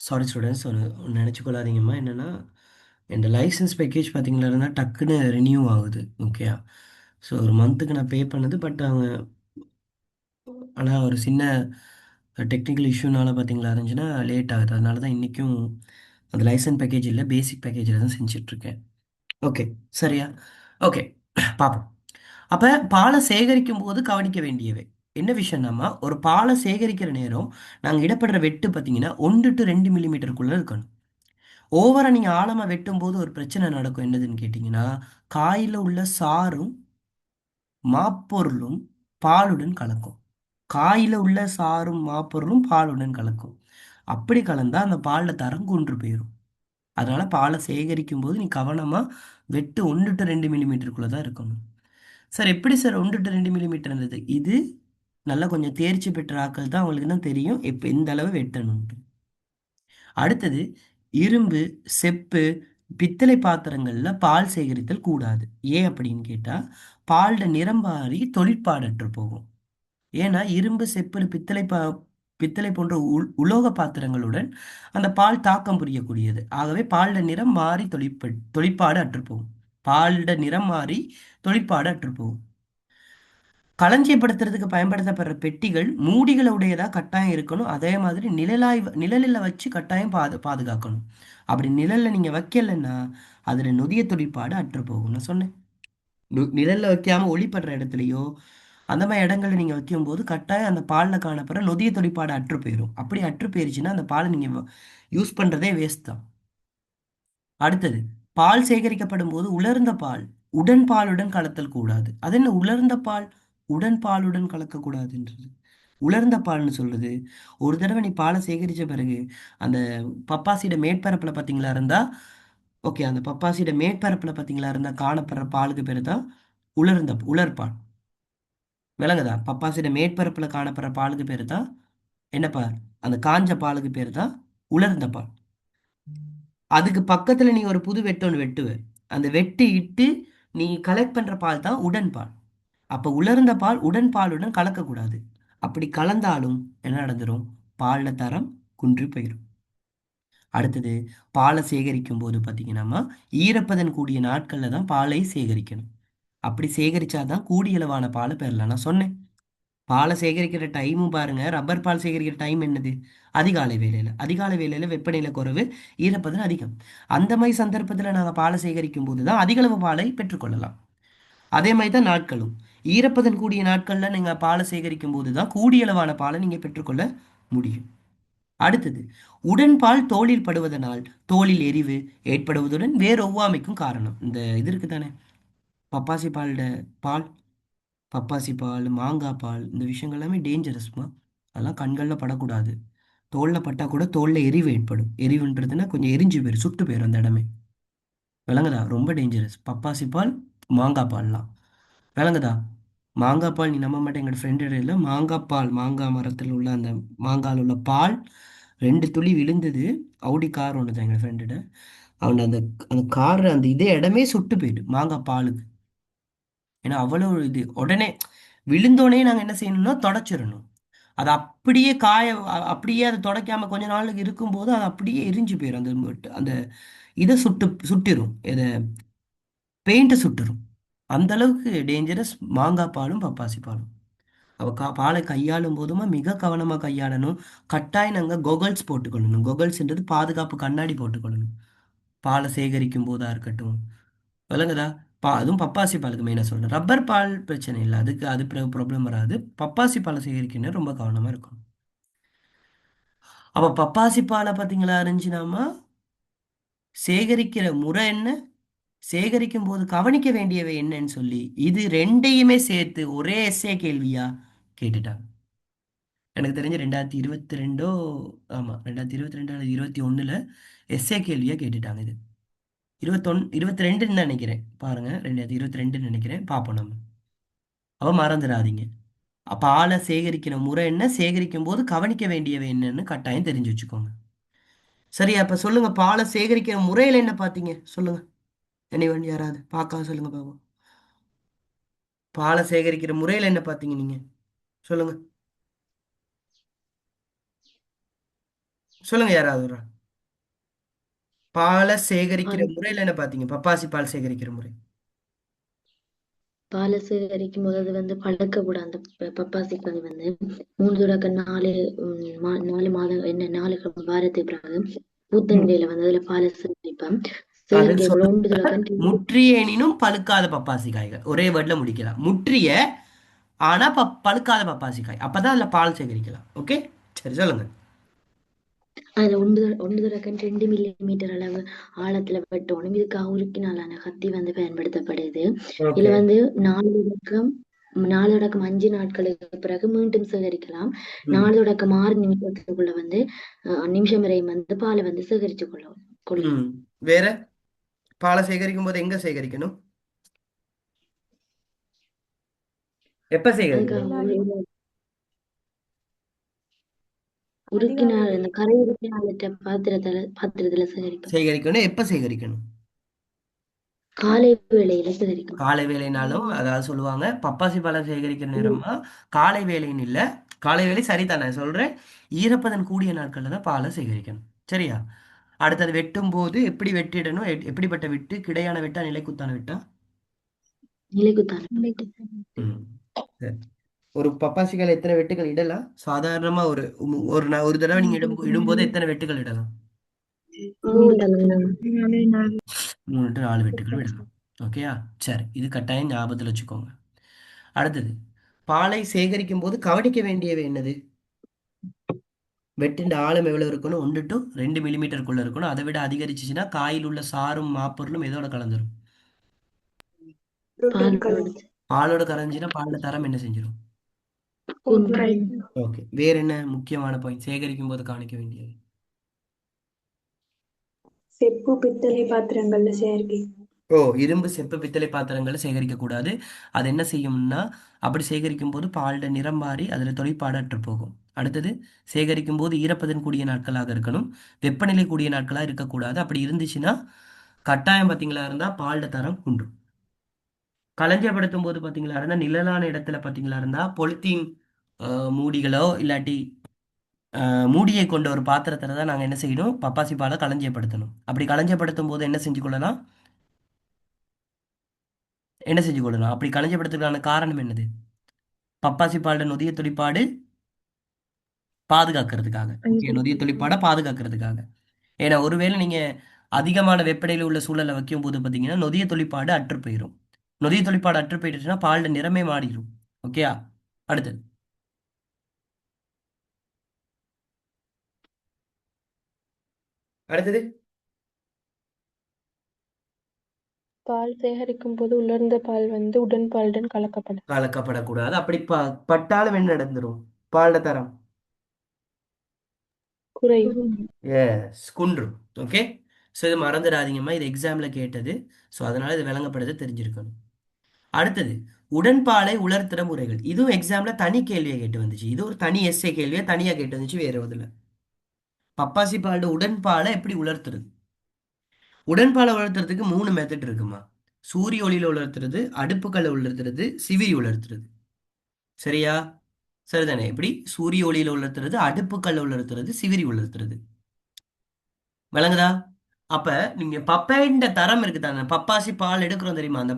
Sorry students, ஒன்று நினச்சிக்கொள்ளாதீங்கம்மா. என்னென்னா, இந்த லைசன்ஸ் பேக்கேஜ் பார்த்தீங்களா இருந்தால் டக்குன்னு ரினியூ ஆகுது. ஓகேயா? ஸோ ஒரு மந்த்துக்கு நான் பே பண்ணது. பட் அவங்க ஆனால் ஒரு சின்ன டெக்னிக்கல் இஷ்யூனால பார்த்தீங்களா இருந்துச்சுன்னா லேட் ஆகுது. அதனால தான் இன்றைக்கும் அந்த லைசன்ஸ் பேக்கேஜ் இல்லை, பேசிக் பேக்கேஜில் தான் செஞ்சிட்ருக்கேன். ஓகே, சரியா? ஓகே, பார்ப்போம். அப்போ பாலை சேகரிக்கும் போது கவனிக்க வேண்டியவை என்ன விஷயம்னாமா, ஒரு பாலை சேகரிக்கிற நேரம் நாங்கள் இடப்படுற வெட்டு பார்த்தீங்கன்னா 1 to 2 மில்லிமீட்டருக்குள்ளே இருக்கணும். ஓவரா நீங்க ஆழமா வெட்டும்போது ஒரு பிரச்சனை நடக்கும். என்னதுன்னு கேட்டீங்கன்னா, காயில உள்ள சாறும் மாப்பொருளும் பாலுடன் கலக்கும். காயில உள்ள சாறும் மாப்பொருளும் பாலுடன் கலக்கும். அப்படி கலந்தா அந்த பால்ல தரம் குன்று போயிரும். அதனால பாலை சேகரிக்கும் போது நீ கவனமா வெட்டு 1 to 2 மில்லிமீட்டருக்குள்ள தான் இருக்கணும். சார் எப்படி சார் 1 to 2 மில்லிமீட்டர் இருந்தது? இது நல்லா கொஞ்சம் தேர்ச்சி பெற்ற ஆட்கள் தான், அவங்களுக்கு தான் தெரியும் இப்ப எந்த அளவு வெட்டணும்ட்டு. அடுத்தது, இரும்பு, செப்பு, பித்தளை பாத்திரங்கள்ல பால் சேகரித்தல் கூடாது. ஏன் அப்படின்னு கேட்டா, பால்ல நிறம் மாறி தொழிற்பாடற்று போகும். ஏன்னா இரும்பு, செப்பு, பித்தளை போன்ற உலோக பாத்திரங்களுடன் அந்த பால் தாக்கம் புரியக்கூடியது. ஆகவே பால்ல நிறம் மாறி தொழிற்பாடு அற்று போகும். பால்ட நிறம் மாறி தொழிற்பாடு அற்று போகும். களஞ்சியப்படுத்துறதுக்கு பயன்படுத்தப்படுற பெட்டிகள் மூடிகளை உடையதா கட்டாயம் இருக்கணும். அதே மாதிரி நிழலில் வச்சு கட்டாயம் பாதுகாக்கணும். அப்படி நிழல்ல நீங்க வைக்கலைன்னா அதுல நொதிய துடிப்பாடு அற்று போகும். நான் சொன்னேன், நிழல்ல வைக்காம ஒளிப்படுற இடத்துலயோ அந்த மாதிரி இடங்கள்ல நீங்க வைக்கும்போது கட்டாயம் அந்த பால்ல காணப்படுற நொதிய துடிப்பாடு அற்று போயிடும். அப்படி அற்று போயிருச்சுன்னா அந்த பாலை நீங்க யூஸ் பண்றதே வேஸ்ட் தான். அடுத்தது, பால் சேகரிக்கப்படும் போது உலர்ந்த பால் உடன் பாலுடன் கலத்தல் கூடாது. அது என்ன உலர்ந்த பால் உடன் பாலுடன் கலக்கக்கூடாதுன்றது? உலர்ந்த பால்னு சொல்றது, ஒரு தடவை நீ பாலை சேகரித்த பிறகு அந்த பப்பாசியோட மேற்பரப்பில் பார்த்தீங்களா இருந்தா, ஓகே, அந்த பப்பாசியோட மேற்பரப்பில் பார்த்தீங்களா இருந்தா காணப்படுற பாலுக்கு பேர் தான் உலர்பால். விளங்குதா? பப்பாசியோட மேற்பரப்பில் காணப்படுற பாலுக்கு பேர் தான் என்ன பால்? அந்த காஞ்ச பாலுக்கு பேர் தான் உலர்ந்த பால். அதுக்கு பக்கத்துல நீ ஒரு புது வெட்டு ஒன்று வெட்டுவ. அந்த வெட்டு இட்டு நீ கலெக்ட் பண்ற பால் தான் உடன் பால். அப்ப உலர்ந்த பால் உடன் பாலுடன் கலக்கக்கூடாது. அப்படி கலந்தாலும் என்ன நடந்துரும்? பால்ல தரம் குன்றி போயிடும். அடுத்தது, பாலை சேகரிக்கும் போது பார்த்தீங்கன்னா ஈரப்பதன் கூடிய நாட்கள்ல தான் பாலை சேகரிக்கணும். அப்படி சேகரிச்சாதான் கூடிய அளவான பாலை பெறலாம். நான் சொன்னேன், பாலை சேகரிக்கிற டைமும் பாருங்க. ரப்பர் பால் சேகரிக்கிற டைம் என்னது? அதிகாலை வேலையில. அதிகாலை வேலையில வெப்பநிலை குறைவு, ஈரப்பதன் அதிகம். அந்த மாதிரி சந்தர்ப்பத்தில் நாங்கள் பாலை சேகரிக்கும் போது தான் அதிக அளவு பாலை பெற்றுக்கொள்ளலாம். அதே மாதிரி தான் நாட்களும். ஈரப்பதன் கூடிய நாட்கள்ல நீங்க பாலை சேகரிக்கும் போது தான் கூடிய அளவான பாலை நீங்க பெற்றுக்கொள்ள முடியும். அடுத்தது, உடன் பால் தோலில் படுவதனால் தோலில் எரிவு ஏற்படுவதுடன் வேறு ஒவ்வாமைக்கும் காரணம். இந்த இது இருக்கு தானே, பப்பாசி பால், பப்பாசி பால், மாங்காய் பால், இந்த விஷயங்கள் எல்லாமே டேஞ்சரஸ்மா. அதெல்லாம் கண்களில் படக்கூடாது. தோலில் பட்டால் கூட தோலில் எரிவு ஏற்படும். எரிவுன்றதுன்னா கொஞ்சம் எரிஞ்சு போயிடும், சுட்டு போயிடும் அந்த இடமே. விளங்குதா? ரொம்ப டேஞ்சரஸ் பப்பாசி பால், மாங்காய் பால்லாம். விளங்குதா? மாங்காய் பால் நீ நம்ப மாட்டேன், எங்களோட ஃப்ரெண்டு இல்லை, மாங்காய் பால், மாங்காய் மரத்தில் உள்ள அந்த மாங்காயில் உள்ள பால் 2 துளி விழுந்தது. அவுடி கார் ஒன்று தான் எங்கள் ஃப்ரெண்டுட. அவன் அந்த அந்த கார் அந்த இதே இடமே சுட்டு போயிடு மாங்காய் பாலுக்கு. ஏன்னா அவ்வளோ இது உடனே விழுந்தோடனே நாங்கள் என்ன செய்யணும்னா தொடச்சிடணும். அது அப்படியே அப்படியே அதை துடைக்காம கொஞ்ச நாளுக்கு இருக்கும்போது அது அப்படியே எரிஞ்சு போயிடும். அந்த இதை சுட்டிரும், இதை பெயிண்ட்டை சுட்டுரும். அந்த அளவுக்கு டேஞ்சரஸ் மாங்காய் பாலும் பப்பாசி பாலும். அவ பாலை கையாளும் போதுமா மிக கவனமாக கையாளணும். கட்டாயம் நாங்கள் கொகல்ஸ் போட்டுக்கொள்ளணும். கொகல்ஸ்ன்றது பாதுகாப்பு கண்ணாடி போட்டுக்கொள்ளணும், பாலை சேகரிக்கும் போதா இருக்கட்டும். விளங்குதா? அதுவும் பப்பாசி பாலுக்கு மெயினாக சொல்கிறேன். ரப்பர் பால் பிரச்சனை இல்லை, அதுக்கு அது ப்ராப்ளம் வராது. பப்பாசி பாலை சேகரிக்கணும், ரொம்ப கவனமாக இருக்கும். அப்போ பப்பாசி பாலை பார்த்தீங்களா இருந்துச்சுனாமா, சேகரிக்கிற முறை என்ன, சேகரிக்கும் போது கவனிக்க வேண்டியவை என்னன்னு சொல்லி இது ரெண்டையுமே சேர்த்து ஒரே எஸ்ஏ கேள்வியா கேட்டுட்டாங்க. எனக்கு தெரிஞ்ச 2022, ஆமாம் 2022 அல்லது 2021 எஸ்ஏ கேள்வியாக கேட்டுட்டாங்க. இது 22ன்னு நினைக்கிறேன். பாருங்க, 2022ன்னு நினைக்கிறேன். பார்ப்போம் நம்ம. அப்போ மறந்துடாதீங்க. அப்போ ஆளை சேகரிக்கிற முறை என்ன, சேகரிக்கும் போது கவனிக்க வேண்டியவை என்னன்னு கட்டாயம் தெரிஞ்சு வச்சுக்கோங்க. சரி, அப்போ சொல்லுங்க, பாலை சேகரிக்கிற முறையில் என்ன பார்த்தீங்க சொல்லுங்க. எனிவன், யாராவது பார்க்காம சொல்லுங்க பாப்போம். பாலை சேகரிக்கிற முறையில் என்ன பார்த்தீங்க நீங்க? சொல்லுங்க, சொல்லுங்க யாராவது. பாலை சேகரிக்கிற பால் முறையில என்ன பாத்தீங்க? பப்பாசி பால் சேகரிக்கிற முறை. பாலை சேகரிக்கும் போது அது வந்து பழக்கக்கூடாது. அந்த பப்பாசிக்காய் வந்து 3 தொடக்கம் 4 4 மாதம் என்ன 4 வாரத்துக்கு பிறகு பூத்த ம். நிலையில வந்து அதுல பாலை சேகரிப்பேன். அது சேகரிக்கக்குள்ள சொல்ல 1 தொடக்கம் 2 முற்றிய எனினும் பழுக்காத பப்பாசி காய்கள் ஒரே வேர்ட்ல முடிக்கலாம். முற்றிய ஆனா பழுக்காத பப்பாசி காய் அப்பதான் அதுல பால் சேகரிக்கலாம். ஓகே, சரி சொல்லுங்க. அதுல 1 தொடக்கம் 2 மில்லிமீட்டர் அளவு ஆழத்துல வெட்டணும். இதுக்காக உருக்கினாலான கத்தி வந்து பயன்படுத்தப்படுது. இதுல ஓகே. வந்து 4 தொடக்கம் 5 நாட்களுக்கு பிறகு மீண்டும் சேகரிக்கலாம். ம். 4 தொடக்கம் 6 நிமிஷத்துக்குள்ள வந்து நிமிஷம் வரை வந்து பாலை வந்து சேகரிச்சு கொள்ளலாம். ம். வேற பாலை சேகரிக்கும் போது எங்க சேகரிக்கணும்? எப்ப சேகரிக்கணும்? அதுக்காக உருக்கினால் அந்த கரை உருக்கினால் பாத்திரத்துல சேகரிக்கும். சேகரிக்கணும் எப்ப சேகரிக்கணும்? காலை வேளையில சேகரிக்கும். காலை வேலைனாலும் அதாவது சொல்லுவாங்க பப்பாசி பழம் சேகரிக்கிற நேரமா காலை வேலைன்னு இல்ல. காலை வேலை சரிதான், நான் சொல்றேன். ஈரப்பதன் கூடிய நாட்கள்ல தான் பாலை சேகரிக்கணும். சரியா? அடுத்தது வெட்டும் போது எப்படி வெட்டிடணும்? எப்படிப்பட்ட வெட்டு? கிடையான வெட்டா, நிலைக்குத்தான வெட்டா? நிலைக்குத்தான். ம். சரி. ஒரு பப்பாசிக்கால எத்தனை வெட்டுகள் இடலாம்? சாதாரணமா ஒரு ஒரு தடவை நீங்க இடும்போது எத்தனை வெட்டுகள் இடலாம்? 3 to 4 வெட்டுகள் விடலாம். ஓகேயா? சரி, இது கட்டாயம் ஞாபகத்துல வச்சுக்கோங்க. அடுத்தது, பாலை சேகரிக்கும் போது கவனிக்க வேண்டியவை என்னது? வெட்டின் ஆழம் எவ்வளவு இருக்கணும்? 1 to 2 மில்லிமீட்டருக்குள்ள இருக்கணும். அதை விட அதிகரிச்சுச்சுன்னா காயில் உள்ள சாரும் மாப்பொருளும் எதோட கலந்துரும்? பாலோட பாலோட கரைஞ்சினா பாலோட தரம் என்ன செஞ்சிடும்? குன்றும். ஓகே, வேற என்ன முக்கியமான பாயிண்ட் சேகரிக்கும் போது கவனிக்க வேண்டியது? செப்பு பித்தளை பாத்திரங்கள்ல சேர்க்கை. ஓ, இரும்பு செப்பு பித்தளை பாத்திரங்களை சேகரிக்க கூடாது. அது என்ன செய்யும்னா, அப்படி சேகரிக்கும் போது பால்ட நிறம் மாறி அதுல தொழிற்பாடு அற்று போகும். அடுத்தது, சேகரிக்கும் போது ஈரப்பதன் கூடிய நாட்களாக இருக்கணும். வெப்பநிலை கூடிய நாட்களாக இருக்கக்கூடாது. அப்படி இருந்துச்சுன்னா கட்டாயம் பார்த்தீங்களா இருந்தா பால்ட தரம் குன்றும். களஞ்சியப்படுத்தும் போது பார்த்தீங்களா இருந்தா நிழலான இடத்துல பார்த்தீங்களா இருந்தா பொலித்தீன் மூடிகளோ இல்லாட்டி மூடியை கொண்ட ஒரு பாத்திரத்துல தான் நாங்கள் என்ன செய்யணும்? பப்பாசி பாலை களஞ்சியப்படுத்தணும். அப்படி களஞ்சியப்படுத்தும் போது என்ன செஞ்சு கொள்ளலாம்? என்ன செஞ்சு கொள்ளலாம்? அப்படி களஞ்சியப்படுத்துறதுக்கான காரணம் என்னது? பப்பாசி பால்ட நொதிய துளிப்பாடு பாதுகாக்கிறதுக்காக. ஓகே, நொதிய துளிப்பாடை பாதுகாக்கிறதுக்காக. ஏன்னா ஒருவேளை நீங்க அதிகமான வெப்பநிலையில் உள்ள சூழலை வைக்கும் போது பார்த்தீங்கன்னா நொதிய துளிப்பாடு அற்று போயிடும். நொதிய துளிப்பாடு அற்று போயிடுச்சுன்னா பால்ட நிறமே மாறிடும். ஓகேயா? அடுத்தது, அடுத்தது பால் சேகரிக்கும் போது உலர்ந்த பால் வந்து உடன் பாலுடன் கலக்கப்படும். கலக்கப்படக்கூடாது. அப்படி பட்டாலும் என்ன நடந்துரும்? பால்ட தரம் குறையும். எஸ் குன்றும். ஓகே, ஸோ இது மறந்துடாதீங்கம்மா, இது எக்ஸாம்ல கேட்டது. ஸோ அதனால இது விளங்கப்படுது, தெரிஞ்சிருக்கணும். அடுத்தது, உடன்பாலை உலர்த்துற முறைகள். இதுவும் எக்ஸாம்ல தனி கேள்வியை கேட்டு வந்துச்சு. இது ஒரு தனி எஸ்ஏ கேள்வியை தனியா கேட்டு வந்துச்சு வேற இதுல. பப்பாசி பாலோட உடன்பாலை எப்படி உலர்த்துறது? உடன்பாலை உலர்த்துறதுக்கு 3 மெத்தட் இருக்குமா. சூரிய ஒளியில உலர்த்துறது, அடுப்புக்கல்ல உலர்த்துறது, சிவிரி உலர்த்துறது. சரியா? சரிதானே? எப்படி சூரிய ஒளியில உலர்த்துறது, அடுப்புக்கல்ல உலர்த்துறது, சிவிரி உலர்த்துறது. விளங்குதா? அப்ப நீங்க பப்பாயின் தரம் இருக்கு தானே, பப்பாசி பால் எடுக்கிறோம் தெரியுமா? அந்த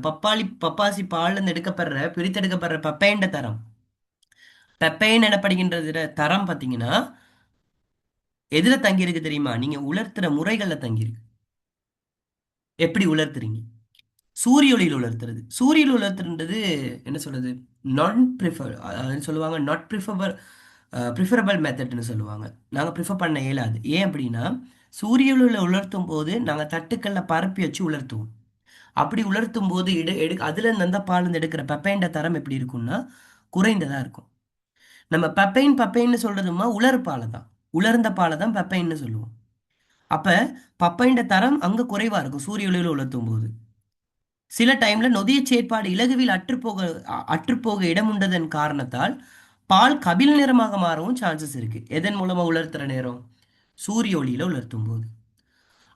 பப்பாசி பால்ல இருந்து எடுக்கப்படுற பிரித்தெடுக்கப்படுற பப்பாயின் தரம், பெப்பைன் எனப்படுகின்ற தரம் பாத்தீங்கன்னா எதுல தங்கி இருக்கு தெரியுமா? நீங்க உலர்த்துற முறைகள்ல தங்கி இருக்கு. எப்படி உலர்த்துறீங்க? சூரிய ஒளியில் உலர்த்துறது. சூரியயில் உலர்த்துறது என்ன சொல்றது? நான் ப்ரிஃபர், அதாவது சொல்லுவாங்க நாட் ப்ரிஃபர், ப்ரிஃபரபிள் மெத்தட்னு சொல்லுவாங்க. நாங்கள் ப்ரிஃபர் பண்ண இயலாது. ஏன் அப்படின்னா சூரிய ஒளியில் உலர்த்தும் போது நாங்கள் தட்டுக்கல்ல பரப்பி வச்சு உலர்த்துவோம். அப்படி உலர்த்தும் போது அதுல இருந்து அந்த பால் இருந்து எடுக்கிற பெப்பைன் தரம் எப்படி இருக்கும்னா குறைந்ததா இருக்கும். நம்ம பப்பைன்னு சொல்றதுமா உலர் பாலை தான். உலர்ந்த பாலை தான் பப்பைன்னு சொல்லுவோம். அப்ப பப்பைன்ற தரம் அங்க குறைவா இருக்கும் சூரிய ஒளியில உலர்த்தும் போது. சில டைம்ல நொதிய செயற்பாடு இலகுவில் அற்றுப்போக இடமுண்டதன் காரணத்தால் பால் கபில் நிறமாக மாறவும் சான்சஸ் இருக்கு. எதன் மூலமா உலர்த்துற நேரம்? சூரிய ஒளியில உலர்த்தும் போது.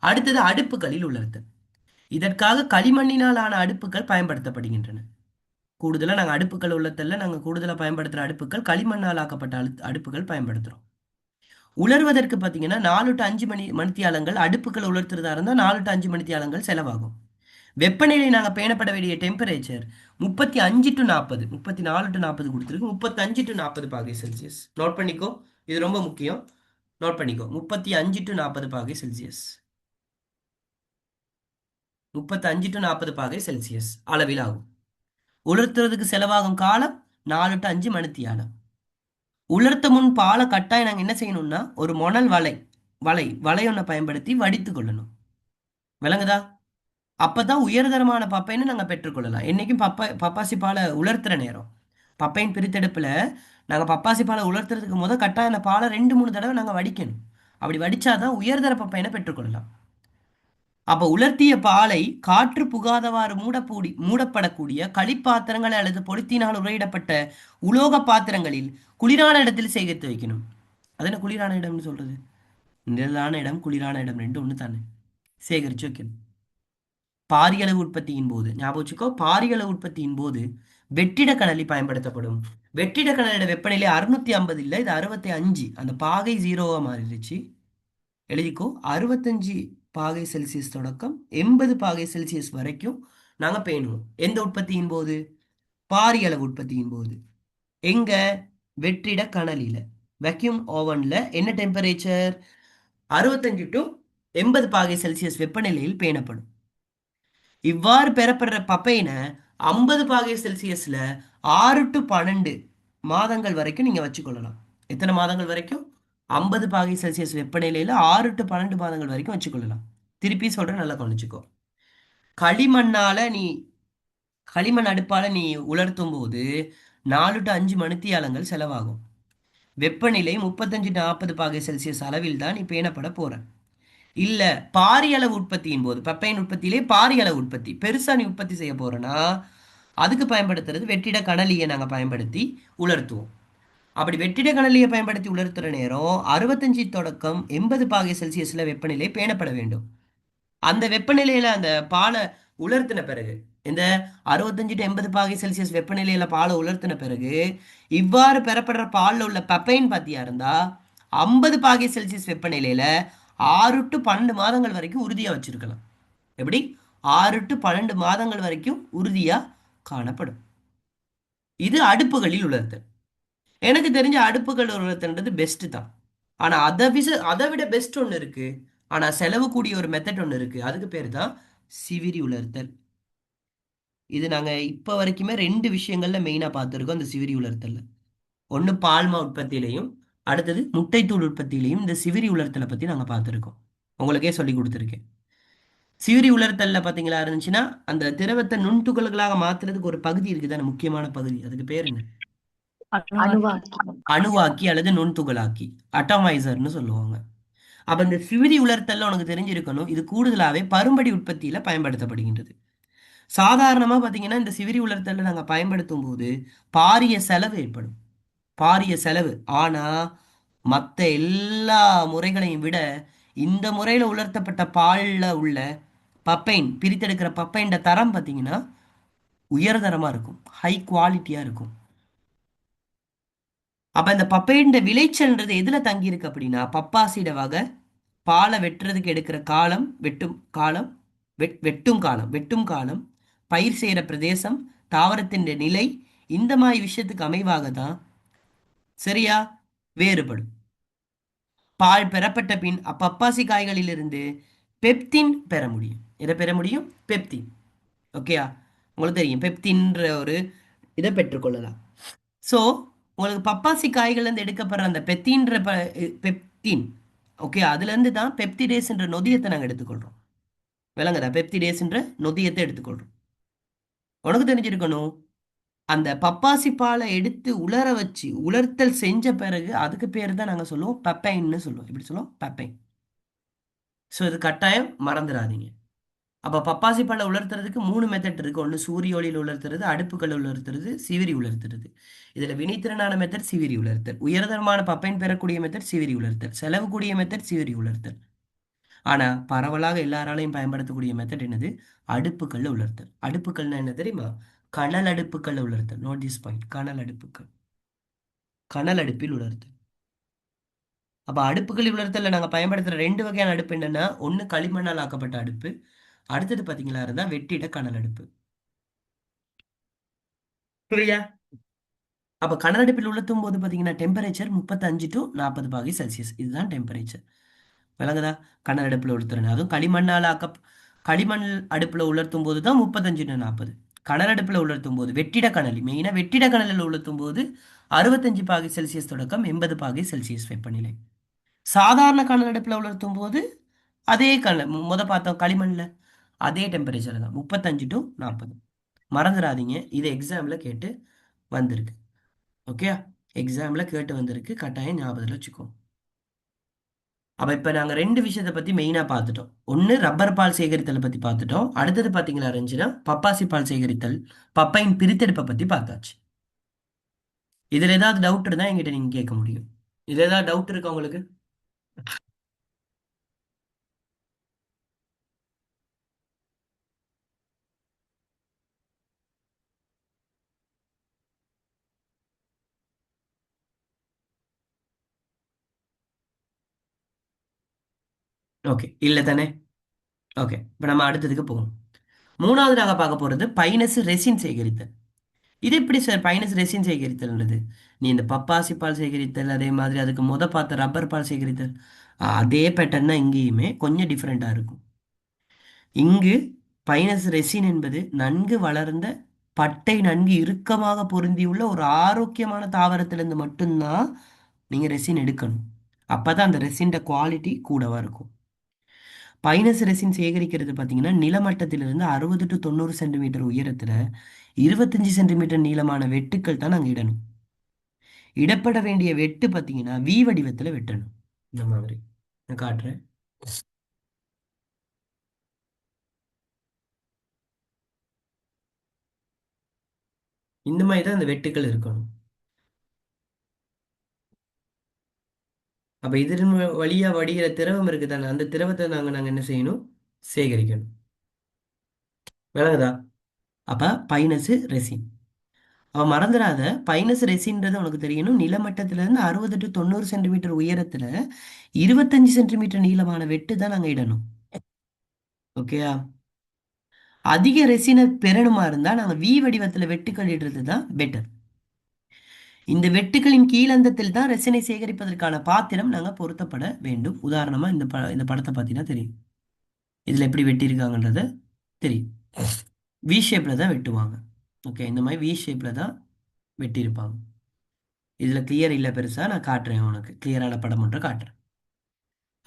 அடுத்தது, அடுப்புகளில் உலர்த்தல். இதற்காக களிமண்ணினால் ஆன அடுப்புகள் பயன்படுத்தப்படுகின்றன. கூடுதலா நாங்க அடுப்புகள் உலர்த்தல்ல நாங்க கூடுதலா பயன்படுத்துற அடுப்புகள் களிமண்ணால் ஆக்கப்பட்ட அடுப்புகள் பயன்படுத்துறோம். உலர்வதற்கு பார்த்தீங்கன்னா 4 to 5 மணித்தியாலங்கள் அடுப்புகளை உலர்த்துறதா இருந்தால் 4 to 5 மணித்தியாலங்கள் செலவாகும். வெப்பநிலை நாங்கள் பேணப்பட வேண்டிய டெம்பரேச்சர் 35 to 40, 34 to 40 கொடுத்துருக்கு, 35 to 40 பாகை செல்சியஸ். நோட் பண்ணிக்கோ, இது ரொம்ப முக்கியம். நோட் பண்ணிக்கோ, 35 to 40 பாகை செல்சியஸ். 35 to 40 பாகை செல்சியஸ் அளவில் ஆகும். உலர்த்துறதுக்கு செலவாகும் காலம் 4 to 5 மணித்தியாலம். உலர்த்த முன் பாலை கட்டாயம் நாங்கள் என்ன செய்யணும்னா ஒரு மணல் வலை ஒன்றை பயன்படுத்தி வடித்து கொள்ளணும். விளங்குதா? அப்பதான் உயர்தரமான பப்பைன்னு நாங்கள் பெற்றுக்கொள்ளலாம். என்னைக்கும் பப்பாசி பாலை உலர்த்துற நேரம், பப்பையின் பிரித்தெடுப்புல நாங்கள் பப்பாசி பாலை உலர்த்துறதுக்கு கட்டாயம் அந்த பாலை 2-3 தடவை நாங்கள் வடிக்கணும். அப்படி வடிச்சாதான் உயர்தர பப்பையினை பெற்றுக்கொள்ளலாம். அப்ப உலர்த்திய பாலை காற்று புகாதவாறு மூடப்படக்கூடிய களிப்பாத்திரங்கள் அல்லது பொலித்தீனால் உரையிடப்பட்ட உலோக பாத்திரங்களில் குளிரான இடத்தில் சேகரித்து வைக்கணும். அது என்ன குளிரான இடம்னு சொல்றது? நிழலான இடம், குளிரான இடம் ரெண்டும் ஒன்று தானே. சேகரித்து வைக்கணும். பாரியளவு உற்பத்தியின் போது ஞாபகம் வச்சுக்கோ, பாரியளவு உற்பத்தியின் போது வெற்றிட கனலி பயன்படுத்தப்படும். வெற்றிட கனலோட வெப்பநிலை 650 இல்லை, இது 65. அந்த பாகை 0வா மாறிடுச்சு. எழுதிக்கோ, 65 பாகை செல்சியஸ் தொடக்கம் 80 பாகை செல்சியஸ் வரைக்கும் நாங்கள் பேணுவோம். எந்த உற்பத்தியின் போது? பாரியளவு உற்பத்தியின் போது. எங்க? வெற்றிட கனலில, வேக்யூம் ஓவன்ல. என்ன டெம்பரேச்சர்? 65 to 80 பாகை செல்சியஸ் வெப்பநிலையில் பேணப்படும். இவ்வாறு பெறப்படுற பப்பையினை 50 பாகை செல்சியஸ்ல 6 to 12 மாதங்கள் வரைக்கும் நீங்க வச்சுக்கொள்ளலாம். எத்தனை மாதங்கள் வரைக்கும்? 50 பாகை செல்சியஸ் வெப்பநிலையில 6 to 12 மாதங்கள் வரைக்கும் வச்சுக்கொள்ளலாம். திருப்பி சொல்றேன், நல்லா கவனிச்சுக்கோ. களிமண் அடுப்பால நீ உலர்த்தும் போது 4 to 5 மணித்தியாலங்கள் செலவாகும். வெப்பநிலை 35 to 40 பாகை செல்சியஸ் அளவில் தான் நீ பேணப்பட போற. இல்ல பாரியளவு உற்பத்தியின் போது, பப்பையின் உற்பத்தியிலே பாரியளவு உற்பத்தி பெருசா நீ உற்பத்தி செய்ய போறனா அதுக்கு பயன்படுத்துறது வெற்றிட கனலியை நாங்க பயன்படுத்தி உலர்த்துவோம். அப்படி வெற்றிட கனலியை பயன்படுத்தி உலர்த்துற நேரம் 65 தொடக்கம் 80 பாகை செல்சியஸ்ல வெப்பநிலை பேணப்பட வேண்டும். அந்த வெப்பநிலையில அந்த பாலை உலர்த்தின பிறகு, இந்த 65 to 80 பாகை செல்சியஸ் வெப்பநிலையில பாலை உலர்த்தின பிறகு இவ்வாறு பெறப்படுற பாலில் உள்ள பப்பைன் பாத்தியா இருந்தா 50 பாகை செல்சியஸ் வெப்பநிலையில 6 to 12 மாதங்கள் வரைக்கும் உறுதியா வச்சிருக்கலாம். எப்படி? 6 to 12 மாதங்கள் வரைக்கும் உறுதியா காணப்படும். இது அடுப்புகளில் உலர்த்தல். எனக்கு தெரிஞ்ச அடுப்புகள் உலர்த்தல்ன்றது பெஸ்ட் தான். ஆனா அதை விட பெஸ்ட் ஒன்று இருக்கு. ஆனா செலவு கூடிய ஒரு மெத்தட் ஒன்று இருக்கு. அதுக்கு பேர் தான் சிவிரி உலர்த்தல். இது நாங்க இப்ப வரைக்குமே 2 விஷயங்கள்ல மெயினா பார்த்துருக்கோம். இந்த சிவிரி உலர்த்தல்ல ஒன்று பால்மா உற்பத்தியிலையும், அடுத்தது முட்டைத்தூள் உற்பத்தியிலையும் இந்த சிவிரி உலர்த்தலை பத்தி நாங்க பார்த்துருக்கோம். உங்களுக்கே சொல்லி கொடுத்துருக்கேன். சிவிரி உலர்த்தல்ல பாத்தீங்களா இருந்துச்சுன்னா அந்த திரவத்தை நுண்துகள்களாக மாத்துறதுக்கு ஒரு பகுதி இருக்குதான, முக்கியமான பகுதி. அதுக்கு பேர் என்ன? அணுவாக்கி. அணுவாக்கி அல்லது நுண்துகளாக்கி, அட்டாமைசர்னு சொல்லுவாங்க. அப்ப இந்த சிவிரி உலர்த்தல்ல உனக்கு தெரிஞ்சிருக்கணும், இது கூடுதலாவே பரும்படி உற்பத்தியில பயன்படுத்தப்படுகின்றது. சாதாரணமா பாத்தீங்கன்னா இந்த சிவிரி உலர்த்தல்ல நாங்க பயன்படுத்தும் போது பாரிய செலவு ஏற்படும். பாரிய செலவு. ஆனா மற்ற எல்லா முறைகளையும் விட இந்த முறையில உலர்த்தப்பட்ட பால்ல உள்ள பப்பைன், பிரித்தெடுக்கிற பப்பைன் தரம் பார்த்தீங்கன்னா உயர்தரமா இருக்கும், ஹை குவாலிட்டியா இருக்கும். அப்ப இந்த பப்பையின் விளைச்சல்ன்றது எதுல தங்கி இருக்கு அப்படின்னா, பப்பாசிட வகை, பாலை வெட்டுறதுக்கு எடுக்கிற காலம், வெட்டும் காலம், பயிர் செய்யற பிரதேசம், தாவரத்தின் நிலை, இந்த மாதிரி விஷயத்துக்கு அமைவாக தான் சரியா வேறுபடும். பால் பெறப்பட்ட பின் பப்பாசி காய்களிலிருந்து பெப்தின் பெற முடியும். எதை பெற முடியும்? பெப்தின். ஓகேயா? உங்களுக்கு தெரியும் பெப்தின்ற ஒரு இதை பெற்றுக்கொள்ளலாம். ஸோ உங்களுக்கு பப்பாசி காய்கள்லேருந்து எடுக்கப்படுற அந்த பெப்தின், ஓகே, அதுலேருந்து தான் பெப்திடேஸ்ன்ற நொதியத்தை நாங்கள் எடுத்துக்கொள்கிறோம். விளங்குதா? பெப்திடேஸ்ன்ற நொதியத்தை எடுத்துக்கொள்கிறோம். உனக்கு தெரிஞ்சிருக்கணும், அந்த பப்பாசி பாலை எடுத்து உலர வச்சு உலர்த்தல் செஞ்ச பிறகு அதுக்கு பேர் தான் நாங்கள் சொல்லுவோம் பப்பைன்னு சொல்லுவோம். இப்படி சொல்லுவோம், பப்பைன். ஸோ இது கட்டாயம் மறந்துடாதீங்க. அப்போ பப்பாசி பழம் உலர்த்துறதுக்கு 3 மெத்தட் இருக்கு. ஒன்று சூரிய ஒளியில் உலர்த்துறது, அடுப்புகள் உலர்த்துறது, சிவிரி உலர்த்துறது. இதில் வினைத்திறனான மெத்தட் சிவிரி உலர்த்தல், உயர்தரமான பப்பைன் பெறக்கூடிய மெத்தட் சிவிரி உலர்த்தல், செலவு கூடிய மெத்தட் சிவிரி உலர்த்தல். ஆனால் பரவலாக எல்லாராலையும் பயன்படுத்தக்கூடிய மெத்தட் என்னது? அடுப்புகள் உலர்த்தல். அடுப்புகள்னா என்ன தெரியுமா? கனல் அடுப்புகள் உலர்த்தல். நோட் திஸ் பாயிண்ட், கனல் அடுப்புகள், கனல் அடுப்பில் உலர்த்தல். அப்ப அடுப்புகள் உலர்த்தல நாங்க பயன்படுத்துற 2 வகையான அடுப்பு என்னன்னா, ஒண்ணு களிமண்ணால் ஆக்கப்பட்ட அடுப்பு. அடுத்தது பாத்தீங்களா இருந்தா வெற்றிட கனல் அடுப்பு. புரியுதா? அப்ப கனல் அடுப்பில் உலர்த்தும் போது பாத்தீங்கன்னா டெம்பரேச்சர் 35 to 40 பாகை செல்சியஸ். இதுதான் டெம்பரேச்சர். விளங்குதா? கனல் அடுப்புல உலர்த்துறேன். அதுவும் களிமண் அடுப்புல உலர்த்தும் போது தான் 35 to 40. கனல் அடுப்புல உலர்த்தும் போது வெற்றிட கனல் மெயினா வெற்றிட கனலில் உலர்த்தும் போது 65 பாகை செல்சியஸ் தொடக்கம் 80 பாகை செல்சியஸ் வெப்பநிலை. சாதாரண கனல் அடுப்புல உலர்த்தும் போது அதே கனல் முத பார்த்தோம் களிமண்ல அதே டெம்பரேச்சர் தான் 35 to 40. மறந்துடாதீங்க, இது எக்ஸாம்ல கேட்டு வந்திருக்கு. ஓகே, எக்ஸாம்ல கேட்டு வந்திருக்கு, கட்டாயம் ஞாபகத்தில் வச்சுக்கோ. அப்ப இப்ப நாங்க 2 விஷயத்தை பத்தி மெயினா பார்த்துட்டோம். ஒண்ணு ரப்பர் பால் சேகரித்தலை பத்தி பார்த்துட்டோம். அடுத்தது பாத்தீங்களா ரஞ்சினா, பப்பாசி பால் சேகரித்தல், பப்பையின் பிரித்தெடுப்பை பத்தி பார்த்தாச்சு. இதுல ஏதாவது டவுட் இருந்தா என்கிட்ட நீங்க கேட்க முடியும். இதுல ஏதாவது டவுட் இருக்கா உங்களுக்கு? ஓகே, இல்ல தானே? ஓகே, இப்ப நம்ம அடுத்ததுக்கு போவோம். மூணாவது நாங்க பார்க்க போறது பைனஸ் ரெசின் சேகரித்தல். இது எப்படி சார் பைனஸ் ரெசின் சேகரித்தல்ன்றது? நீ இந்த பப்பாசி பால் சேகரித்தல் அதே மாதிரி அதுக்கு பார்த்த ரப்பர் பால் சேகரித்தல் அதே பேட்டர்ன் தான் இங்கேயுமே, கொஞ்சம் டிஃப்ரெண்டா இருக்கும். இங்கு பைனஸ் ரெசின் என்பது நன்கு வளர்ந்த பட்டை நன்கு இறுக்கமாக பொருந்தியுள்ள ஒரு ஆரோக்கியமான தாவரத்திலிருந்து மட்டும்தான் நீங்க ரெசின் எடுக்கணும். அப்பதான் அந்த ரெசின் குவாலிட்டி கூடவா இருக்கும். பைனஸ் ரெசின் சேகரிக்கிறது பார்த்தீங்கன்னா நிலமட்டத்திலிருந்து 60 to 90 சென்டிமீட்டர் உயரத்துல 25 சென்டிமீட்டர் நீளமான வெட்டுக்கள் தான் நாங்க இடணும். இடப்பட வேண்டிய வெட்டு பார்த்தீங்கன்னா வி வடிவத்துல வெட்டணும். இந்த மாதிரி நான் காட்டுறேன். இந்த மாதிரி தான் அந்த வெட்டுக்கள் இருக்கணும். அப்ப இதன் வழியா வடிகிற திரவம் இருக்குதானே, அந்த திரவத்தை நாங்க என்ன செய்யணும்? சேகரிக்கணும். விளங்குதா? அப்ப பைனஸ் ரெசின். அவன் மறந்துடாத, பைனஸ் ரெசின்றது உனக்கு தெரியணும். நிலமட்டத்துல இருந்து 60 to 90 சென்டிமீட்டர் உயரத்துல 25 சென்டிமீட்டர் நீளமான வெட்டு தான் நாங்க இடணும். ஓகேயா? அதிக ரெசினை பெறணுமா இருந்தா நாங்க வி வடிவத்துல வெட்டுக்கள் இடுறது தான் பெட்டர். இந்த வெட்டுக்களின் கீழந்தத்தில் தான் ரெசினை சேகரிப்பதற்கான பாத்திரம் நாங்க பொருத்தப்பட வேண்டும். உதாரணமா இந்த படத்தை பார்த்தீங்கன்னா தெரியும். இதுல எப்படி வெட்டியிருக்காங்கன்றது தெரியும். வி ஷேப்ல தான் வெட்டுவாங்க. ஓகே, இந்த மாதிரி வி ஷேப்ல தான் வெட்டியிருப்பாங்க. இதுல கிளியர் இல்லை பெருசா, நான் காட்டுறேன் உனக்கு கிளியரான படம் ஒன்று காட்டுறேன்.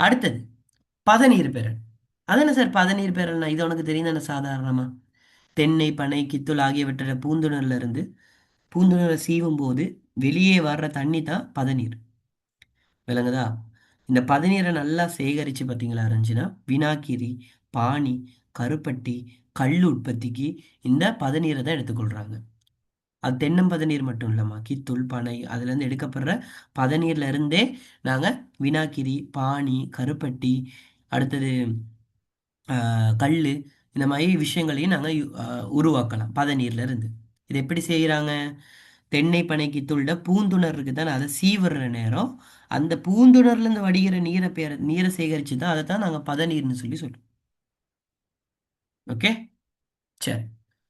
அடுத்தது பதநீர் பெறல். அதென்ன சார் பதநீர் பெறல்னா? இது உனக்கு தெரியும் தானே சாதாரணமா. தென்னை பனை கித்துள் ஆகியவற்றை பூந்துணர்ல இருந்து பூந்துணரை சீவும் போது வெளியே வர்ற தண்ணி தான் பதநீர். விளங்குதா? இந்த பதநீரை நல்லா சேகரிச்சு பார்த்தீங்களா இருந்துச்சுன்னா வினாக்கிரி, பானி, கருப்பட்டி, கல் உற்பத்திக்கு இந்த பதநீரை தான் எடுத்துக்கொள்றாங்க. அது தென்னம்பதநீர் மட்டும் இல்லைம்மா, கித்துள் பனை அதுலேருந்து எடுக்கப்படுற பதநீர்ல இருந்தே நாங்கள் வினாக்கிரி, பானி, கருப்பட்டி, அடுத்தது கல், இந்த மாதிரி விஷயங்களையும் நாங்கள் உருவாக்கலாம் பதநீர்ல இருந்து. இது எப்படி செய்கிறாங்க? தென்னை பனை கித்துள்ள பூந்துணர் இருக்கு தானே, அதை சீவுற நேரம் அந்த பூந்துணர்லேருந்து வடிகிற நீரை சேகரித்து தான் அதை தான் நாங்கள் பதநீர்னு சொல்லி சொல்றோம். ஓகே, சரி.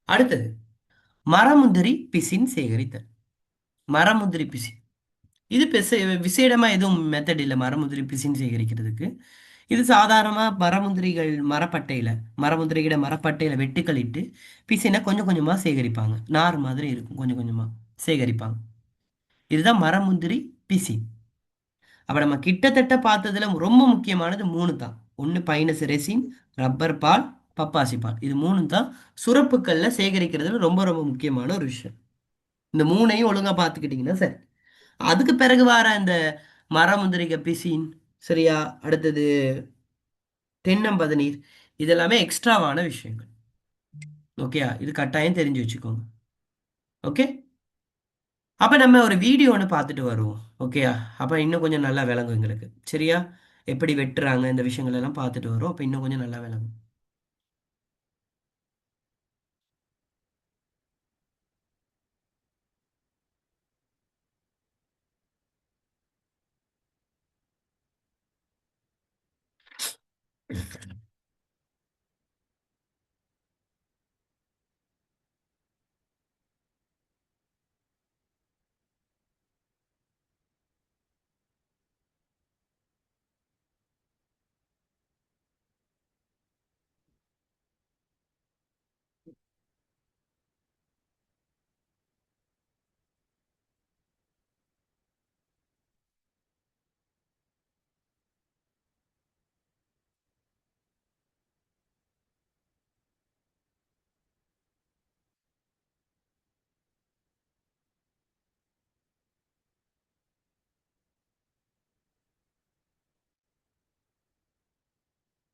அடுத்தது மரமுந்திரி பிசின் சேகரித்தல். மரமுந்திரி பிசின் இது விசேடமா எதுவும் மெத்தட் இல்லை மரமுந்திரி பிசின் சேகரிக்கிறதுக்கு. இது சாதாரணமா மரப்பட்டையில வெட்டுக்கள் இட்டு பிசினை கொஞ்சம் கொஞ்சமா சேகரிப்பாங்க. நார் மாதிரி இருக்கும், கொஞ்சம் கொஞ்சமா சேகரிப்பாங்க. இதுதான் மரமுந்திரி பிசின். அப்ப நம்ம கிட்டத்தட்ட பார்த்ததுல ரொம்ப முக்கியமானது மூணு தான். ஒன்று பைனஸ் ரெசின், ரப்பர் பால், பப்பாசி பால். இது மூணு தான் சுரப்புக்கள்ல சேகரிக்கிறதுல ரொம்ப ரொம்ப முக்கியமான ஒரு விஷயம். இந்த மூணையும் ஒழுங்கா பார்த்துக்கிட்டீங்கன்னா சரி. அதுக்கு பிறகு வர இந்த மரமுந்திரிக பிசின், சரியா? அடுத்தது தென்னம்பதநீர், இதெல்லாமே எக்ஸ்ட்ராவான விஷயங்கள். ஓகேயா? இது கட்டாயம் தெரிஞ்சு வச்சுக்கோங்க. ஓகே, அப்ப நம்ம ஒரு வீடியோ ஒன்று பார்த்துட்டு வருவோம். ஓகேயா? அப்ப இன்னும் கொஞ்சம் நல்லா விளங்கும் எங்களுக்கு. சரியா? எப்படி வெட்டுறாங்க இந்த விஷயங்கள் எல்லாம் பார்த்துட்டு வரும். அப்ப இன்னும் கொஞ்சம் நல்லா விளங்கும்.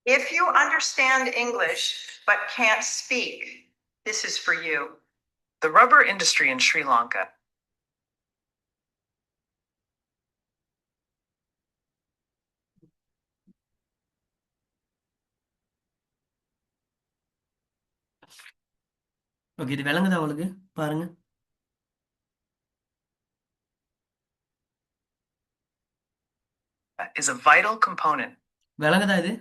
If you understand English but can't speak, this is for you. The rubber industry in Sri Lanka. Okay, இது விளங்குதா உங்களுக்கு? பாருங்க. Is a vital component. விளங்குதா இது?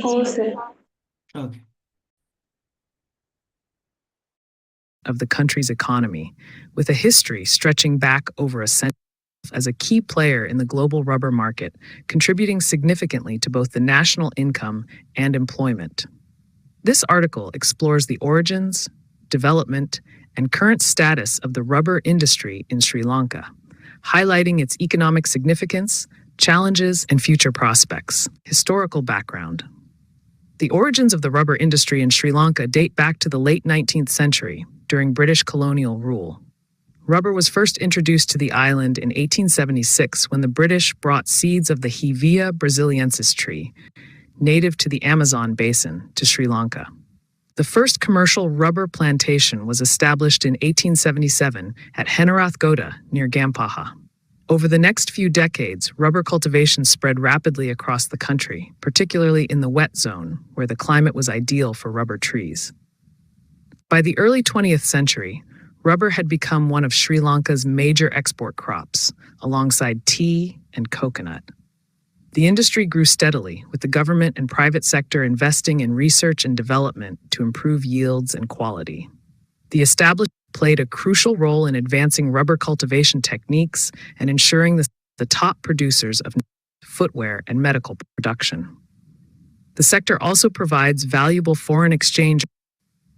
Oh sir. Okay. Of the country's economy, with a history stretching back over a century as a key player in the global rubber market, contributing significantly to both the national income and employment. This article explores the origins, development, and current status of the rubber industry in Sri Lanka, highlighting its economic significance, challenges, and future prospects. Historical background. The origins of the rubber industry in Sri Lanka date back to the late 19th century, during British colonial rule. Rubber was first introduced to the island in 1876 when the British brought seeds of the Hevea brasiliensis tree, native to the Amazon basin, to Sri Lanka. The first commercial rubber plantation was established in 1877 at Henarathgoda near Gampaha. Over the next few decades, rubber cultivation spread rapidly across the country, particularly in the wet zone, where the climate was ideal for rubber trees. By the early 20th century, rubber had become one of Sri Lanka's major export crops, alongside tea and coconut. The industry grew steadily, with the government and private sector investing in research and development to improve yields and quality. The establishment played a crucial role in advancing rubber cultivation techniques and ensuring the top producers of footwear and medical production. The sector also provides valuable foreign exchange.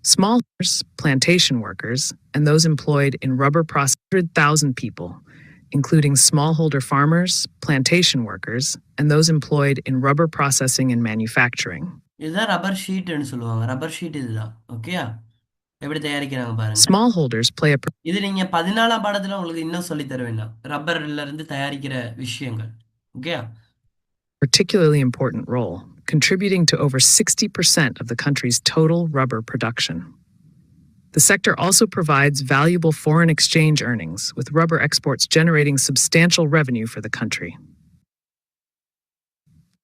Smallholders, plantation workers, and those employed in rubber processing 100,000 people, including smallholder farmers, plantation workers, and those employed in rubber processing and manufacturing. இதுதான் rubber ஷீட்னு சொல்லுவாங்க. Rubber sheet இதுதான். ஓகேயா? எப்படி தயாரிக்கிறாங்க பாருங்க. Smallholders play a இது நீங்க 14ஆம் பாடத்துல உங்களுக்கு இன்னும் சொல்லி தருவேன். ரப்பர்ல இருந்து தயாரிக்கிற விஷயங்கள். ஓகேயா? particularly important role, contributing to over 60% of the country's total rubber production. The sector also provides valuable foreign exchange earnings, with rubber exports generating substantial revenue for the country.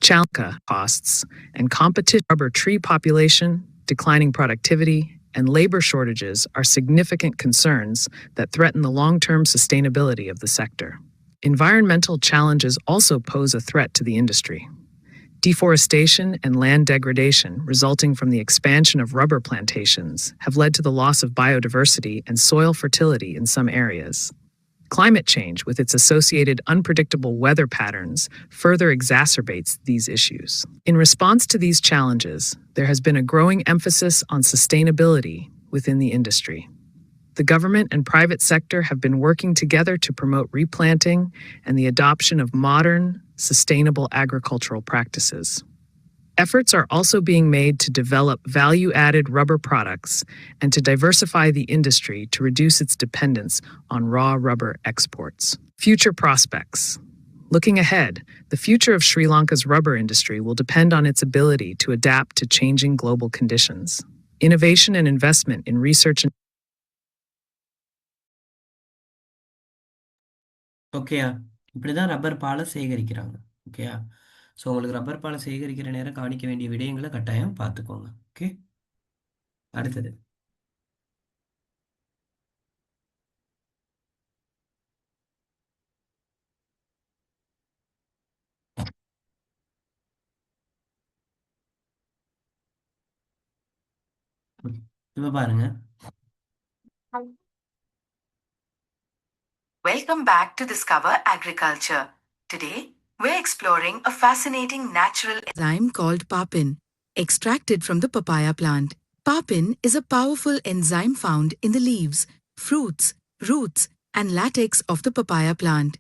Chalka costs and competition rubber tree population, declining productivity, and labor shortages are significant concerns that threaten the long-term sustainability of the sector. Environmental challenges also pose a threat to the industry. Deforestation and land degradation resulting from the expansion of rubber plantations have led to the loss of biodiversity and soil fertility in some areas. Climate change, with its associated unpredictable weather patterns, further exacerbates these issues. In response to these challenges, there has been a growing emphasis on sustainability within the industry. The government and private sector have been working together to promote replanting and the adoption of modern, sustainable agricultural practices. Efforts are also being made to develop value-added rubber products and to diversify the industry to reduce its dependence on raw rubber exports. Future prospects. Looking ahead, the future of Sri Lanka's rubber industry will depend on its ability to adapt to changing global conditions. Innovation and investment in research and ஓகேயா? இப்படிதான் rubber பாலை சேகரிக்கிறாங்க. ஓகேயா? So உங்களுக்கு rubber பாலை சேகரிக்கிற நேரம் கவனிக்க வேண்டிய விடயங்களை கட்டாயம் பார்த்துக்கோங்க. ஓகே, அடுத்தது இப்ப பாருங்க. Welcome back to Discover Agriculture. Today, we're exploring a fascinating natural enzyme called papin, extracted from the papaya plant. Papin is a powerful enzyme found in the leaves, fruits, roots, and latex of the papaya plant.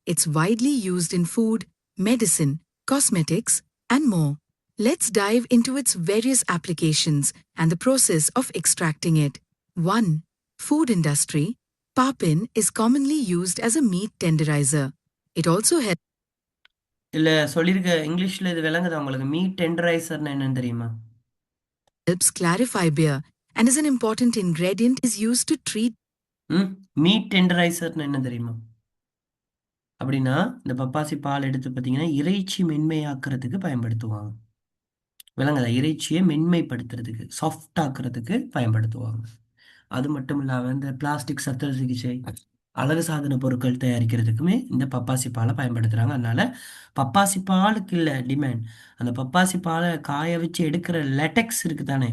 It's widely used in food, medicine, cosmetics, and more. Let's dive into its various applications and the process of extracting it. 1. Food industry. Papin is commonly used as a meat tenderizer. It also இல்ல சொல்லியிருக்க இங்கிலீஷ்ல இது விளங்குதா உங்களுக்கு? Meet டெண்டரைசர்னா என்னன்னு தெரியுமா? helps clarify beer and is an important ingredient is used to treat meat டெண்டரைசர்னா என்ன தெரியுமா? அப்படின்னா இந்த பப்பாசி பால் எடுத்து பார்த்தீங்கன்னா இறைச்சி மென்மையாக்குறதுக்கு பயன்படுத்துவாங்க. விளங்குதா? இறைச்சியை மென்மைப்படுத்துறதுக்கு, சாஃப்ட் ஆக்குறதுக்கு பயன்படுத்துவாங்க. அது மட்டும் இல்லாமல் இந்த பிளாஸ்டிக் சத்திர சிகிச்சை, அழகு சாதன பொருட்கள் தயாரிக்கிறதுக்குமே இந்த பப்பாசி பாலை பயன்படுத்துகிறாங்க. அதனால பப்பாசி பாலுக்கு இல்லை டிமாண்ட், அந்த பப்பாசி பாலை காய வச்சு எடுக்கிற லெட்டெக்ஸ் இருக்கு தானே,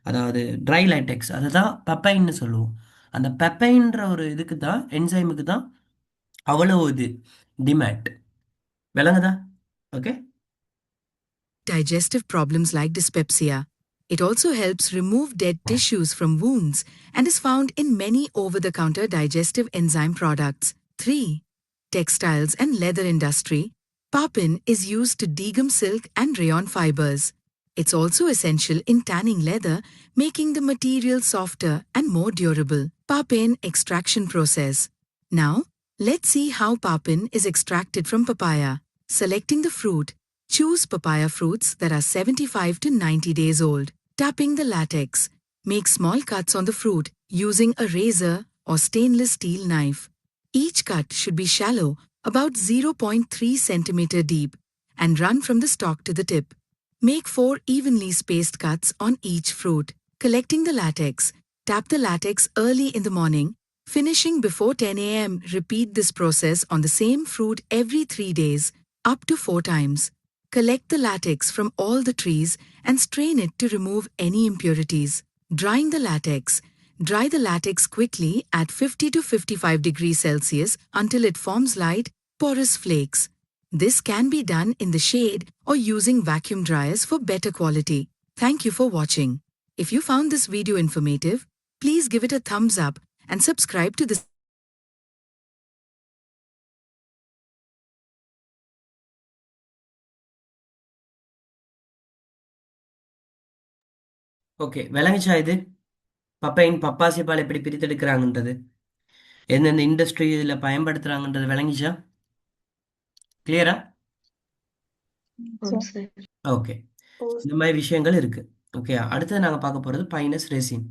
அதாவது ட்ரை லேட்டெக்ஸ், அதை தான் பெப்பைன்னு சொல்லுவோம். அந்த பெப்பைன்ற ஒரு இதுக்கு தான், என்சைமுக்கு தான் அவ்வளோ இது டிமாண்ட். விளங்குதா? Okay. digestive problems like dyspepsia. It also helps remove dead tissues from wounds and is found in many over-the-counter digestive enzyme products. 3. Textiles and leather industry. Papin is used to degum silk and rayon fibers. It's also essential in tanning leather, making the material softer and more durable. Papin extraction process. Now, let's see how papin is extracted from papaya. Selecting the fruit. Choose papaya fruits that are 75 to 90 days old. Tapping the latex. Make small cuts on the fruit using a razor or stainless steel knife. Each cut should be shallow, about 0.3 centimeter deep, and run from the stalk to the tip. Make 4 evenly spaced cuts on each fruit. Collecting the latex. Tap the latex early in the morning, finishing before 10 a.m. Repeat this process on the same fruit every 3 days, up to 4 times. Collect the latex from all the trees and strain it to remove any impurities. Drying the latex. Dry the latex quickly at 50 to 55 degrees Celsius until it forms light, porous flakes. This can be done in the shade or using vacuum dryers for better quality. Thank you for watching. If you found this video informative, please give it a thumbs up and subscribe to this. Okay, விளங்குச்சா இது? பப்பாசி பால் எப்படி பிரித்தெடுக்கிறாங்கன்றது, எந்தெந்த industry இதில் பயன்படுத்துகிறாங்கன்றது விளங்கிச்சா? கிளியரா? ஆம் sir. Okay, இந்த மாதிரி விஷயங்கள் இருக்கு. ஓகே, அடுத்தது நாங்கள் பார்க்க போகிறது பைனஸ் ரெசின்.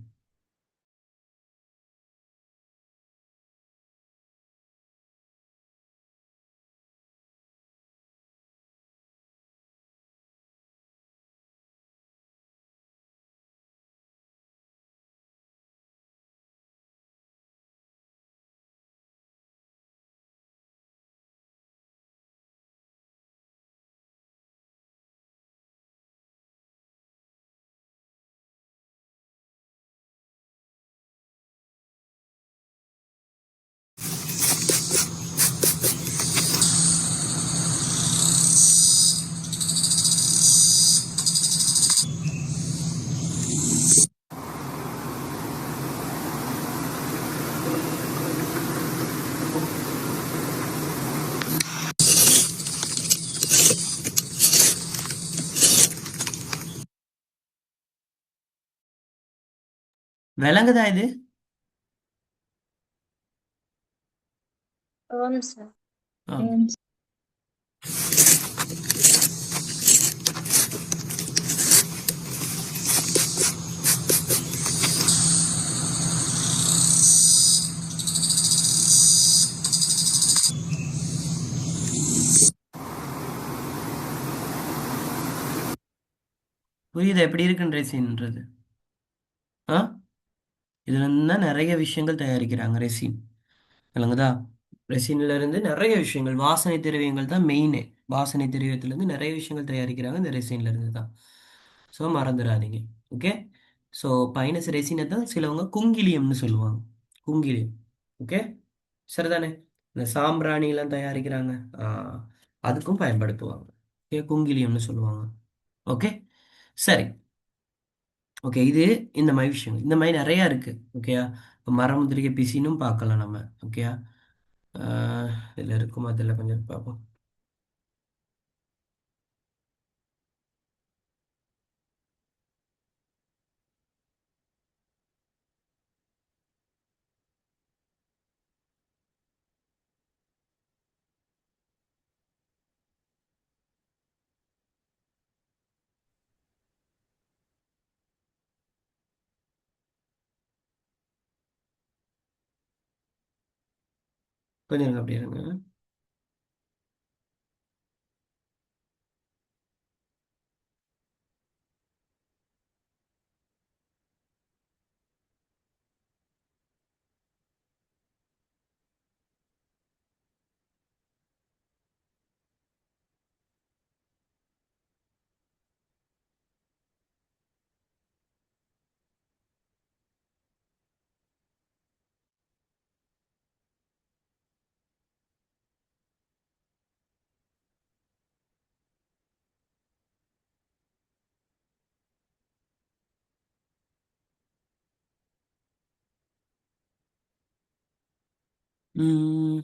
விளங்குதா இது? ஆம் சார். ஆ. புரியுதா எப்படி இருக்குன்னு ரெசின்ன்றது? ஆ, இதுல இருந்து தான் நிறைய விஷயங்கள் தயாரிக்கிறாங்க ரெசின். விளங்குதா? ரெசின்ல இருந்து நிறைய விஷயங்கள், வாசனை திரவியங்கள் தான் மெயினே. வாசனை திரவியத்துல இருந்து நிறைய விஷயங்கள் தயாரிக்கிறாங்க இந்த ரெசின்ல இருந்து தான். ஸோ மறந்துடாதீங்க. ஓகே, ஸோ பைனஸ் ரெசினை தான் சிலவங்க குங்கிலியம்னு சொல்லுவாங்க. குங்கிலியம். ஓகே, சரிதானே? இந்த சாம்பிராணிலாம் தயாரிக்கிறாங்க, அதுக்கும் பயன்படுத்துவாங்க. ஓகே, குங்கிலியம்னு சொல்லுவாங்க. ஓகே, சரி. ஓகே, இது இந்த மாதிரி விஷயம், இந்த மாதிரி நிறையா இருக்குது. ஓகேயா? இப்போ மரமுந்திரிகை பிசினும் பார்க்கலாம் நம்ம. ஓகேயா? இதில் இருக்குமா, அதில் கொஞ்சம் பார்ப்போம். கொஞ்சம் இருங்க, அப்படியே இருங்க. ம்,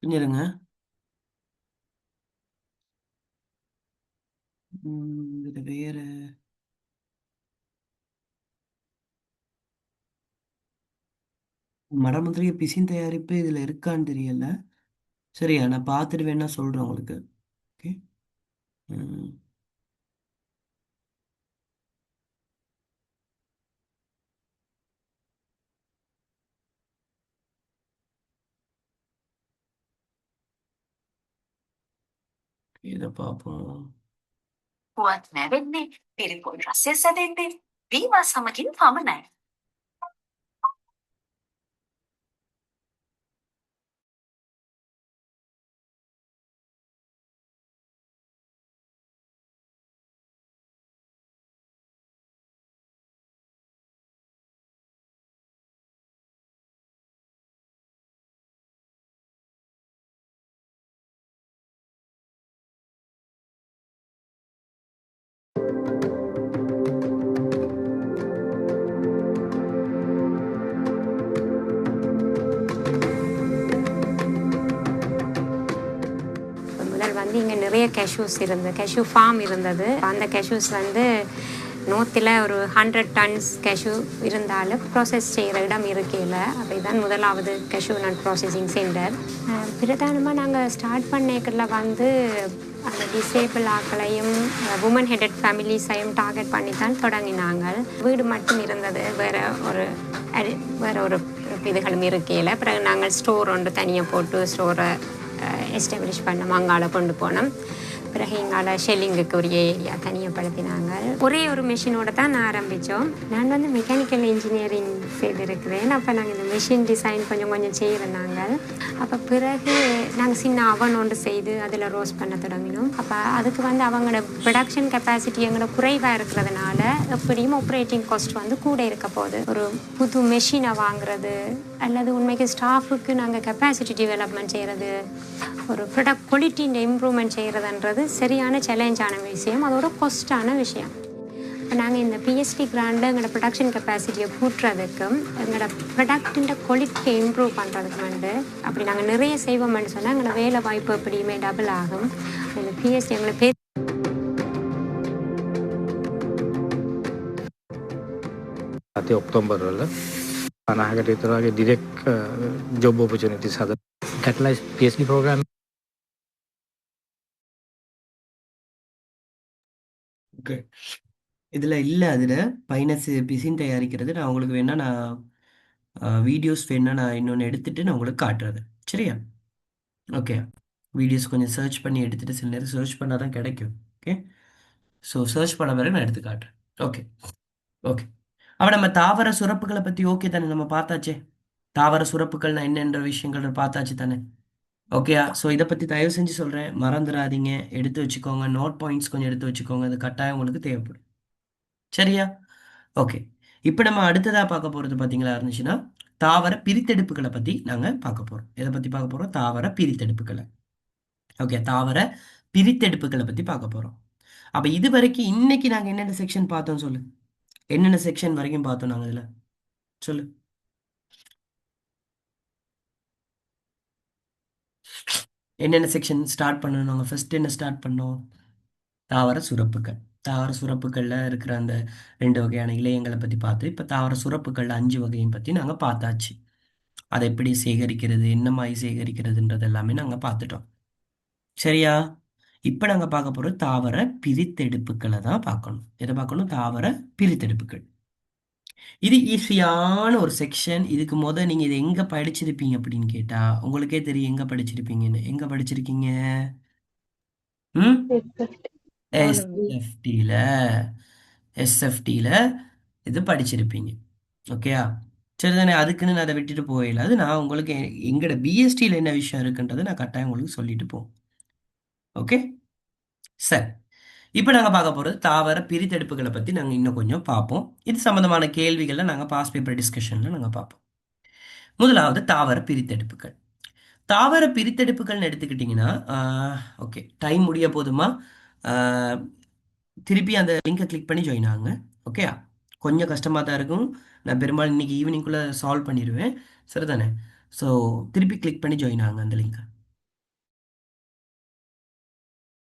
கொஞ்சம் இருங்க. இது வேற மரமுந்திரிகை பிசின் தயாரிப்பு இதில் இருக்கான்னு தெரியல. சரியா, நான் பார்த்துட்டு வேணா சொல்கிறேன் உங்களுக்கு. ஓகே. ம், இதை பார்ப்போம். පුවත් නැවෙන්නේ පිරිපුන් රසය සැදෙන්නේ දීවා සමගින් පමණයි. முதல் வந்து இங்கே நிறைய கேஷ்யூஸ் இருந்தது, கேஷ்யூ ஃபார்ம் இருந்தது. அந்த கேஷ்யூஸ் வந்து நூற்றில் ஒரு 100 டன்ஸ் கேஷ்யூ இருந்தாலும் ப்ராசஸ் செய்கிற இடம் இருக்கையில். அப்படி தான் முதலாவது கேஷ்யூ நட் ப்ராசஸிங் சென்டர். பிரதானமாக நாங்கள் ஸ்டார்ட் பண்ணேக்கில் வந்து அந்த டிசேபிள் ஆக்களையும் உமன் ஹெடட் ஃபேமிலிஸையும் டார்கெட் பண்ணி தான் தொடங்கினாங்க. வீடு மட்டும் இருந்தது, வேறு ஒரு இதுகளும் இருக்கையில். பிறகு நாங்கள் ஸ்டோர் ஒன்று தனியாக போட்டு ஸ்டோரை எஸ்டாப்ளிஷ் பண்ணோம், அங்கால கொண்டு போனோம். பிறகு எங்கால ஷெல்லிங்குக்கு ஒரு ஏரியா தனியப்படுத்தினாங்க. ஒரே ஒரு மிஷினோட தான் நான் ஆரம்பித்தோம். நான் வந்து மெக்கானிக்கல் இன்ஜினியரிங் செய்திருக்கிறேன். அப்போ நாங்கள் இந்த மிஷின் டிசைன் கொஞ்சம் கொஞ்சம் செய்கிறோம். அப்போ பிறகு நாங்கள் சின்ன அவன் ஒன்று செய்து அதில் ரோஸ்ட் பண்ண தொடங்கினோம். அப்போ அதுக்கு வந்து அவங்களோட ப்ரொடக்ஷன் கெப்பாசிட்டி எங்களோட குறைவாக இருக்கிறதுனால எப்படியும் ஆப்ரேட்டிங் காஸ்ட் வந்து கூட இருக்க போகுது. ஒரு புது மெஷினை வாங்குறது அல்லது உண்மைக்கு ஸ்டாஃபுக்கு நாங்கள் கெப்பாசிட்டி டெவலப்மெண்ட் செய்கிறது, ஒரு ப்ரொடக்ட் குவாலிட்டியின் இம்ப்ரூவ்மெண்ட் செய்கிறதுன்றது சரியான சேலஞ்சான விஷயம், அதோட காஸ்டான விஷயம். இப்போ நாங்கள் இந்த பிஎஸ்டி கிராண்டில் எங்களோட ப்ரொடக்ஷன் கெப்பாசிட்டியை கூட்டுறதுக்கும் எங்களோட ப்ரொடக்டின் குவாலிட்டியை இம்ப்ரூவ் பண்ணுறதுக்கு வந்து அப்படி நாங்கள் நிறைய செய்வோம்னு சொன்னால் எங்களோட வேலை வாய்ப்பு எப்படியுமே டபுள் ஆகும். இந்த பிஎஸ்டி எங்களை ඔක්තෝබර් වල 50කට විතර වගේ ඩිරෙක්ට් ජොබ් ඔපචුනිටිස් හද කැටලයිස් PhD ප්‍රෝග්‍රෑම්. ஓகே, இதில் இல்லை, அதில் பைனஸ் பிசின் தயாரிக்கிறது நான் உங்களுக்கு வேணா, நான் வீடியோஸ் வேணா நான் இன்னொன்று எடுத்துட்டு நான் உங்களுக்கு காட்டுறது. சரியா? ஓகே, வீடியோஸ் கொஞ்சம் சர்ச் பண்ணி எடுத்துகிட்டு சில நேரம் சர்ச் பண்ணால் தான் கிடைக்கும். ஓகே, ஸோ சர்ச் பண்ண பிறகு நான் எடுத்து காட்டுறேன். Okay, okay. அப்ப நம்ம தாவர சுரப்புகளை பத்தி ஓகே தானே, நம்ம பார்த்தாச்சே. தாவர சுரப்புகள்னா என்னன்ற விஷயங்கள் பார்த்தாச்சு தானே. ஓகேயா? ஸோ இதை பத்தி தயவு செஞ்சு சொல்றேன், மறந்துடாதீங்க, எடுத்து வச்சுக்கோங்க, நோட் பாயிண்ட்ஸ் கொஞ்சம் எடுத்து வச்சுக்கோங்க, அது கட்டாயம் உங்களுக்கு தேவைப்படும். சரியா? ஓகே. இப்போ நம்ம அடுத்ததா பார்க்க போறது பார்த்தீங்களா இருந்துச்சுன்னா, தாவர பிரித்தெடுப்புகளை பத்தி நாங்க பார்க்க போறோம். எதை பத்தி பார்க்க போறோம்? தாவர பிரித்தெடுப்புகளை. ஓகே, தாவர பிரித்தெடுப்புகளை பத்தி பார்க்க போறோம். அப்ப இது வரைக்கும் இன்னைக்கு நாங்க என்னென்ன செக்ஷன் பார்த்தோம் சொல்லு. என்னென்ன செக்ஷன் வரைக்கும் பார்த்தோம் நாங்க இதுல சொல்லு. என்னென்ன செக்ஷன் ஸ்டார்ட் பண்ணோம் நாங்க? ஃபர்ஸ்ட் என்ன ஸ்டார்ட் பண்ணோம்? தாவர சுரப்புகள். தாவர சுரப்புகள்ல இருக்கிற அந்த 2 வகையான இழையங்களை பத்தி பார்த்து, இப்ப தாவர சுரப்புகள்ல 5 வகையும் பத்தி நாங்க பார்த்தாச்சு. அதை எப்படி சேகரிக்கிறது, என்ன மாதிரி சேகரிக்கிறதுன்றது எல்லாமே நாங்க பார்த்துட்டோம். சரியா? இப்ப நாங்க பார்க்க போறது தாவர பிரித்தெடுப்புகளை தான் பார்க்கணும். எதை பார்க்கணும்? தாவர பிரித்தெடுப்புகள். இது ஈஸியான ஒரு செக்ஷன். இதுக்கு நீங்க இதை எங்க படிச்சிருப்பீங்க அப்படின்னு கேட்டா, உங்களுக்கே தெரியும் எங்க படிச்சிருப்பீங்கன்னு. எங்க படிச்சிருக்கீங்க? ம் SFT. எஸ்எஃப்டில. எஸ்எஃப்டில இது படிச்சிருப்பீங்க. ஓகேயா? சரிதானே. அதுக்குன்னு நான் அதை விட்டுட்டு போயிடல. அது நான் உங்களுக்கு எங்கட பிஎஸ்டியில் என்ன விஷயம் இருக்குன்றதை நான் கட்டாயம் உங்களுக்கு சொல்லிட்டு போவோம். ஓகே, சரி. இப்போ நாங்கள் பார்க்க போகிறது தாவர பிரித்தெடுப்புகளை பற்றி நாங்கள் இன்னும் கொஞ்சம் பார்ப்போம். இது சம்மந்தமான கேள்விகளை நாங்கள் பாஸ் பேப்பர் டிஸ்கஷனில் நாங்கள் பார்ப்போம். முதலாவது தாவர பிரித்தெடுப்புகள். தாவர பிரித்தெடுப்புகள்னு எடுத்துக்கிட்டிங்கன்னா, ஓகே, டைம் முடிய போதுமா? திருப்பி அந்த லிங்கை கிளிக் பண்ணி ஜாயின் ஆகுங்க. ஓகே, கொஞ்சம் கஷ்டமாக தான் இருக்கும். நான் பெரும்பாலும் இன்னைக்கு ஈவினிங்குள்ளே சால்வ் பண்ணிடுவேன். சரிதானே. ஸோ திருப்பி கிளிக் பண்ணி ஜாயின் ஆகுங்க அந்த லிங்கை.